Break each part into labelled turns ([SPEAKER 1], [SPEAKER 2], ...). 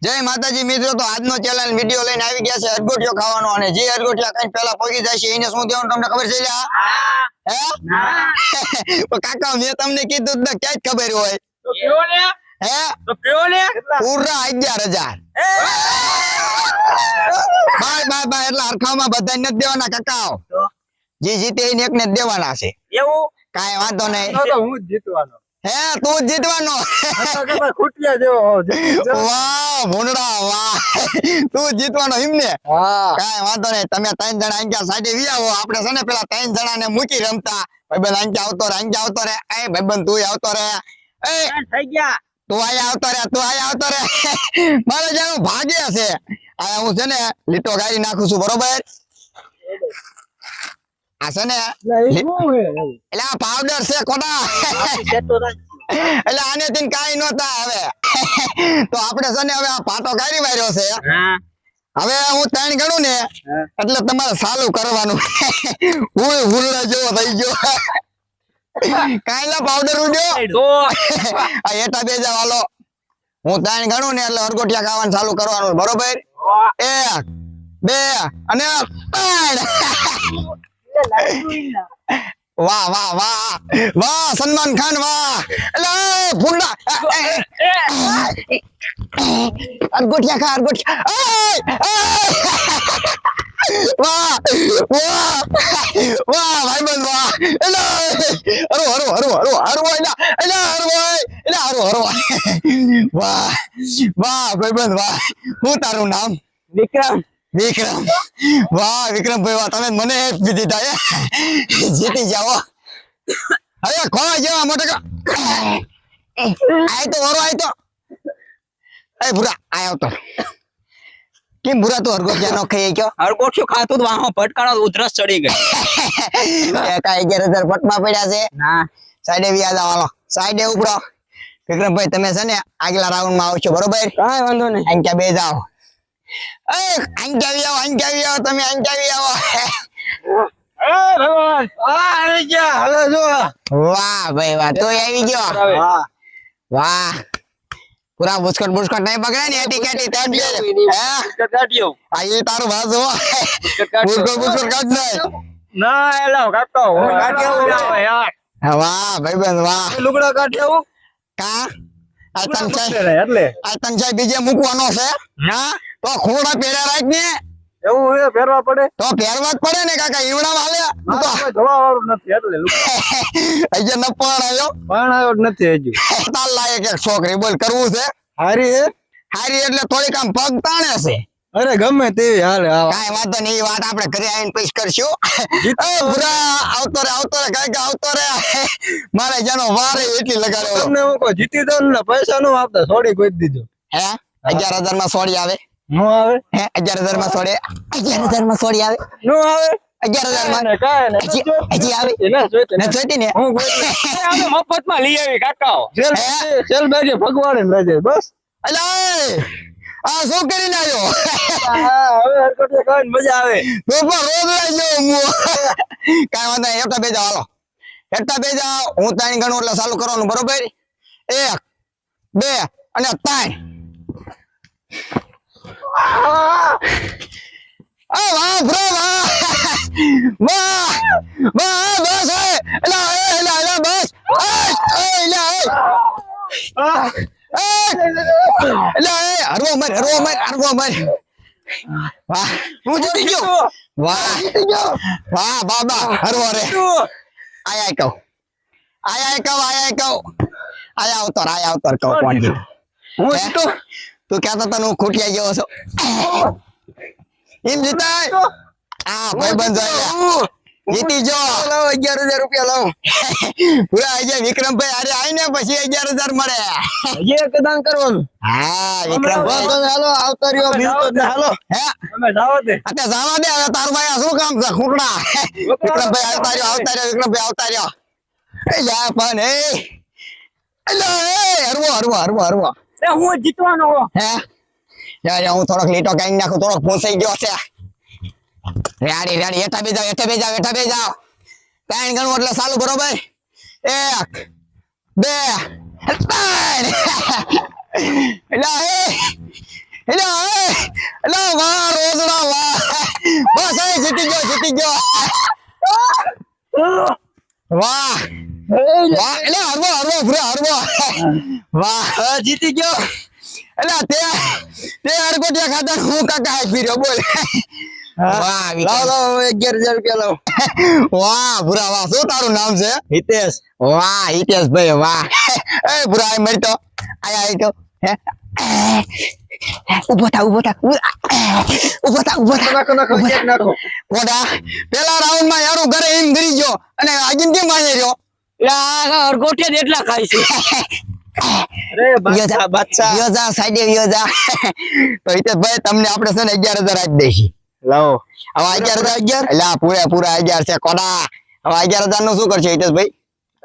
[SPEAKER 1] જય માતાજી મિત્રો, તો આજનો ચેલેન્જ વિડિયો લઈને આવી ગયા છે અરગોટિયો ખાવાનો, અને જે અરગોટિયા ખાઈને પહેલા પગી જાય છે એને શું દેવાનું તમને ખબર છે? હે કાકા મેં તમને કીધું ને, ક્યાં જ ખબર હોય?
[SPEAKER 2] તો કયો ને?
[SPEAKER 1] હે
[SPEAKER 2] તો કયો ને?
[SPEAKER 1] પૂરા 11,000. બાય બાય એટલે હરખામાં બધા નથી દેવાના કાકા, જે જીતે એને એકને જ દેવાના છે.
[SPEAKER 2] એવું
[SPEAKER 1] કાંઈ વાંધો નહીં.
[SPEAKER 2] તો હું જ જીતવાનો.
[SPEAKER 1] હે તું જ જીતવાનો?
[SPEAKER 2] ખૂટિયા જેવો
[SPEAKER 1] વાહ ભૂંડડા વાહ, તું જ જીતવાનો એમને?
[SPEAKER 2] હા
[SPEAKER 1] કાંઈ વાંધો નહીં. તમે 3 જણા અહીંયા સાઈડે વી આવો. આપણે છે ને પેલા 3 જણાને મૂકી રમતા. ભાઈબંધ અહીંયા આવતો રે, અહીંયા આવતો રે. એ ભાઈબંધ તું આવતો રે. એ
[SPEAKER 2] થઈ ગયા.
[SPEAKER 1] તું આયા આવતો રે, તું આયા આવતો રે. મારે જાણો ભાગે છે. આ હું છે ને લીટો ગાડી નાખું છું, બરોબર? આ છે ને એટલે આ પાવડર છે કોડા, એટલે આને થી કાઈ નહોતા. હવે તો આપણે છે ને હવે આ પાટો કાઢી માર્યો છે. હવે હું 3 ગણું ને એટલે તમારે ચાલુ કરવાનું. હું હુરડા જેવો થઈ ગયો. કાઈલા પાવડર ઉડ્યો. આ એટા બે જાવ હાલો. હું 3 ગણું ને એટલે અરગોટિયા ખાવાનું ચાલુ કરવાનું, બરોબર? 1 2 અને 3. વાહ વાહ વાહ વાહ સલમાન ખાન વાહ. એટલે ભૂંડા અરગોટિયા ખા, અરગોટિયા. વાહ વાહ વાહ ભાઈબંધ વાહ. એટલે હરો હરો હરો હરો હરો એટલે હરો એટલે હરો હરો. વાહ વાહ ભાઈબંધ વાહ. શું તારું નામ?
[SPEAKER 2] વિક્રમ.
[SPEAKER 1] વિક્રમ વાહ વિક્રમભાઈ વાહ, તમે મને પીધી થાય. જીતી જાઓ. હવે ખોવા જેવા મોટા આય તો વરો આય તો. એ ભૂરા આય આવતો. કેમ ભૂરા તો અરગોટિયા નો ખાઈ ગયો?
[SPEAKER 2] અરગોટિયો ખાતો તો વાહો ભટકાણો ઉધરસ ચડી ગઈ.
[SPEAKER 1] એકા 11,000 પટમાં પડ્યા છે.
[SPEAKER 2] ના
[SPEAKER 1] સાઈડે વ્યાજ આવવાનો, સાઈડે ઉપડો. વિક્રમભાઈ તમે છે ને આગલા રાઉન્ડ માં આવશો, બરોબર?
[SPEAKER 2] કાંઈ વાંધો નહીં.
[SPEAKER 1] અહીંયા બે જાઓ. એ અંજાવી આવો તમે, અંજાવી આવો.
[SPEAKER 2] ભગવાન આવી ગયા. હવે જો
[SPEAKER 1] વાહ ભાઈ વાહ, તો આવી ગયો.
[SPEAKER 2] હા
[SPEAKER 1] વાહ પૂરા બુસ્કટ નહીં બગડે ને એટી કેટી તેમ છે. હે
[SPEAKER 2] કાઢ્યો
[SPEAKER 1] આ એ તારું ભાજો. બુસ્કટ કાઢ નહીં.
[SPEAKER 2] ના એલા કાઢતો કાઢ્યો યાર.
[SPEAKER 1] વાહ ભાઈબંધ વાહ.
[SPEAKER 2] લુગડા કાઢ્યો
[SPEAKER 1] કા આ તનસાઈ
[SPEAKER 2] એટલે
[SPEAKER 1] આ તનસાઈ બીજે મૂકવાનો છે.
[SPEAKER 2] હા
[SPEAKER 1] તો ખોડા પહેર્યા રાખ ને.
[SPEAKER 2] એવું હે પહેરવા પડે
[SPEAKER 1] તો પહેરવા જ પડે ને કાકા, ઈવડા વાલે.
[SPEAKER 2] ધોવા વાળું નથી એટલે
[SPEAKER 1] હજી ન પણ આવ્યો.
[SPEAKER 2] પણ આવ્યો જ નથી હજુ.
[SPEAKER 1] તાલ લાયક એક છોકરી બોલ કરવું છે.
[SPEAKER 2] હારી હે
[SPEAKER 1] હારી એટલે થોડીક આમ પગ તાણે છે.
[SPEAKER 2] અરે ગમે તેવી હાલે
[SPEAKER 1] કાંઈ વાંધો નહીં, એ વાત આપણે ઘરે આવીને પછી કરશું. એ ભૂરા આવતો રે કાકા આવતો રે. મારે જાનો વારે એટલી લગાડ્યો.
[SPEAKER 2] તમને હું કોઈ જીતી દઉં ને પૈસા નો આપતા છોડી કોઈ દીધો.
[SPEAKER 1] હે 11,000 માં સોડી આવે?
[SPEAKER 2] નો આવે
[SPEAKER 1] હે 11,000 માં સોડી? 11,000 માં સોડી આવે?
[SPEAKER 2] નો આવે
[SPEAKER 1] 11,000 માં
[SPEAKER 2] કાંઈ
[SPEAKER 1] હજી આવે? નથી જોઈતી ને?
[SPEAKER 2] હું મફત માં લઈ આવી કાકાઓ સેલ બેજે ભગવાન બેજે બસ.
[SPEAKER 1] અલા આ શું કરીને આવ્યો?
[SPEAKER 2] હવે હરકત ખાવાની મજા આવે.
[SPEAKER 1] તો પણ રોજ લઈ જાઉં હું. કાંઈ વાંધો નહીં, એકટા બે જાઓ હાલો. એકટા બે જાઓ. હું 3 ગણું એટલે ચાલુ કરવાનું, બરોબર? 1 2 અને 3. વાહ બ્રો વાહ વાહ વાહ બસ એલા બસ હરવો મર. વાહ હું જીતી ગયો. વાહ બાબા હરવો રે. આયા કહું આયા આવતર કહું કોણ જીતું? હું જીતો. તું કહેતો તને હું ખૂટિયા જેવો છો એમ જીતાય. આ ભાઈબંધ જોઈ જીતી જો.
[SPEAKER 2] 11,000 રૂપિયા લાવો.
[SPEAKER 1] પૂરા આજે વિક્રમભાઈ અરે આવીને પછી 11,000 મળે.
[SPEAKER 2] જે કદાન કરવાનું.
[SPEAKER 1] હા વિક્રમભાઈ
[SPEAKER 2] તમે હાલો આવતા રહ્યો બીજો ને હાલો.
[SPEAKER 1] હે
[SPEAKER 2] તમે જાવ દે.
[SPEAKER 1] અત્યારે જવા દે. હવે તારું ભાઈ શું કામ છે ખૂટડા? વિક્રમભાઈ આવતા રહ્યો વિક્રમભાઈ આવતા રહ્યો. એ જા પણ હરવો
[SPEAKER 2] હું જીતવાનો
[SPEAKER 1] હે યાર. હું થોડોક લીટો કાઈ નાખું, થોડોક ફસાઈ ગયો છે. રેડી એટા બે જાઓ 3 ગણું એટલે ચાલુ, બરોબર? 1 2 3. એટલે એટલે વાહ રોજડા વાહ બસ હવે જીતી ગયો વાહ વાહ એટલે હરવો ભૂરા વાહ
[SPEAKER 2] જીતી ગયો.
[SPEAKER 1] એટલે તે હરકોટિયા ખાતા હું કાકા આપી રહ્યો બોલ વાહ
[SPEAKER 2] લાવ 11,000 રૂપિયા લાવ.
[SPEAKER 1] વાહ ભૂરા વાહ શું તારું નામ છે
[SPEAKER 2] હિતેશ.
[SPEAKER 1] વાહ હિતેશભાઈ વાહ એ ભૂરા આય મળી તો આય આય તો હે ઉભો થા
[SPEAKER 2] નાખો ચેક નાખો.
[SPEAKER 1] કોડા પેલા રાઉન્ડ માં યારું ઘરે એમ ગરી ગયો અને આગિન કેમ આયે રહ્યો
[SPEAKER 2] ગોઠિયા એટલા ખાય છે. અરે બાદશાહ
[SPEAKER 1] યોજા સાઈડે યોજા તો હિતેશભાઈ તમને આપણે છે ને 11,000 આપી દઈશું
[SPEAKER 2] લાવો.
[SPEAKER 1] હવે 11,000 એટલે પૂરા 11 છે કોડા હવે 11,000 નું શું કરશે હિતેશભાઈ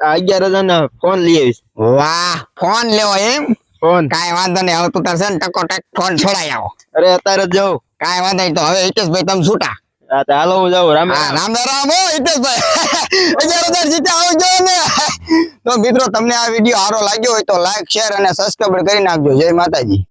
[SPEAKER 2] 11,000 ના ફોન લઈ આવીશ.
[SPEAKER 1] વાહ ફોન લેવો એમ
[SPEAKER 2] ફોન.
[SPEAKER 1] કાઈ વાંધો નહીં હવે તું તાર છે ને ટકોટક ફોન છોડાઈ આવો
[SPEAKER 2] અરે અત્યારે જ જાઉં.
[SPEAKER 1] કાઈ વાંધો નહીં તો હવે હિતેશભાઈ તમે છૂટા
[SPEAKER 2] હા તો હાલો હું જાઉં. રામ
[SPEAKER 1] હા રામ હો હિતેશભાઈ 11,000 જીત્યા આવજો ને તો મિત્રો તમને આ વિડીયો સારો લાગ્યો હોય તો લાઈક શેર અને સબસ્ક્રાઇબ કરી નાખજો જય માતાજી.